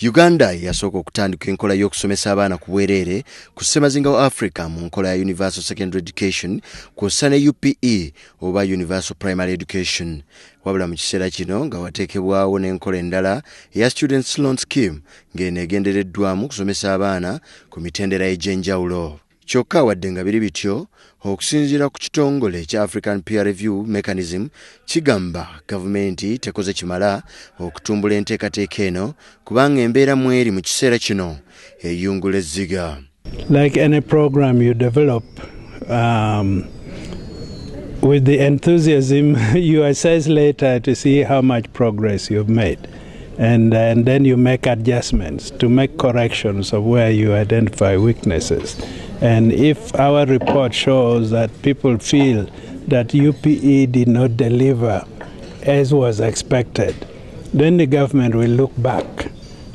Uganda yasooka okutandika enkola y'okusomesa abaana ku bwereere ku ssemazinga wa Africa mu nkola ya Universal Secondary Education kw'ossa ne UPE oba Universal Primary Education. Wabula mu kiseera kino nga wateekebwawo n'enkola endala eya Students Loan Scheme ng'eno egendereddwamu kusomesa abaana ku mitendera egy'enjawulo. Kyokka wadde nga biri bityo, okusinziira ku kitongole kya African Peer Review Mechanism kigamba gavumenti tekoze kimala okutumbula enteekateeka eno kubanga embeera mweri mu kiseera kino eyungula ezziga. Like any program you develop, with the enthusiasm, you assess later to see how much progress you've made. And then you make adjustments to make corrections of where you identify weaknesses. And if our report shows that people feel that UPE did not deliver as was expected, then the government will look back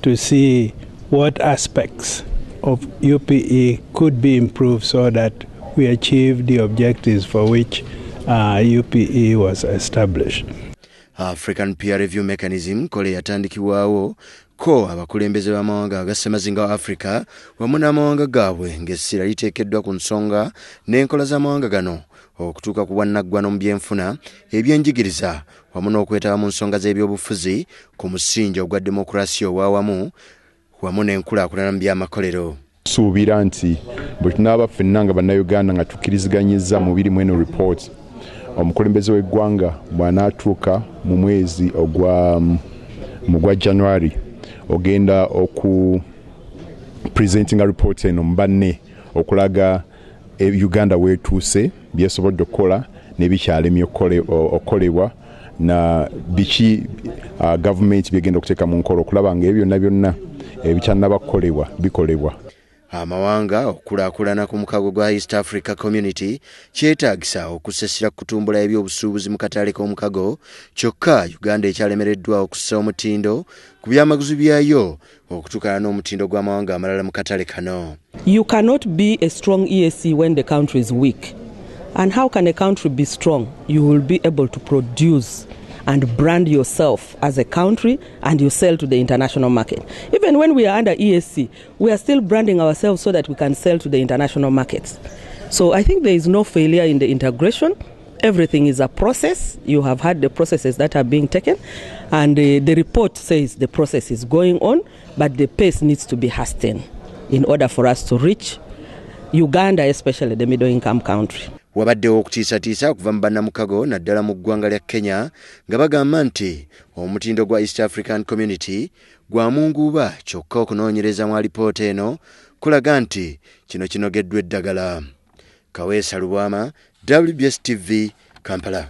to see what aspects of UPE could be improved so that we achieve the objectives for which UPE was established. African Peer Review Mechanism kole yatandikibwawo ko abakulembeze b'amawanga agassemazinga wa Africa wamu n'amawanga gaabwe ng'essira liteekeddwa ku nsonga n'enkola z'amawanga gano okutuuka ku bwannaggwano mu byenfuna ebyenjigiriza wamu n'okwetaba mu nsonga z'ebyobufuzi ku musingi ogwa demokurasiya obwawamu wamu n'enkulaakulana mu byamakolero. Suubira nti bwe tunaaba ffenna nga bannayuganda nga tukkiriziganyizza mu biri mweno report omukulembeze w'eggwanga bw'anaatuuka mu mwezi ogwa January ogenda oku presenting a report eno mu banne okulaga Uganda weetuuse byesobodde okukola n'ebikyalemye okukolebwa na biki gavumenti byegenda okuteeka mu nkola okulaba nga ebyo byonna ebikyannaba kukolebwa bikolebwa. Amawanga okulaakulana ku mukago gwa East Africa Community kyetaagisa okusesera kutumbula ebyobusuubuzi mu katale k'omukago kyokka Uganda ekyalemereddwa okussa omutindo ku byamaguzi byayo okutuukana n'omutindo gw'amawanga amalala mu katale kano. You cannot be a strong EAC when the country is weak. And how can a country be strong? You will be able to produce and brand yourself as a country and you sell to the international market. Even when we are under EAC, we are still branding ourselves so that we can sell to the international markets. So I think there is no failure in the integration. Everything is a process. You have had the processes that are being taken and the report says the process is going on, but the pace needs to be hastened in order for us to reach Uganda, especially the middle income country. Wabaddewo okutiisatiisa okuva mu bannamukago naddala mu ggwanga lya Kenya nga bagamba nti omutindo gwa East African Community gwa munguuba kyokka okunoonyereza mu alipoota eno kulaga nti kino kinogeddwa eddagala. Kaweesa Lubwama, WBS TV, Kampala.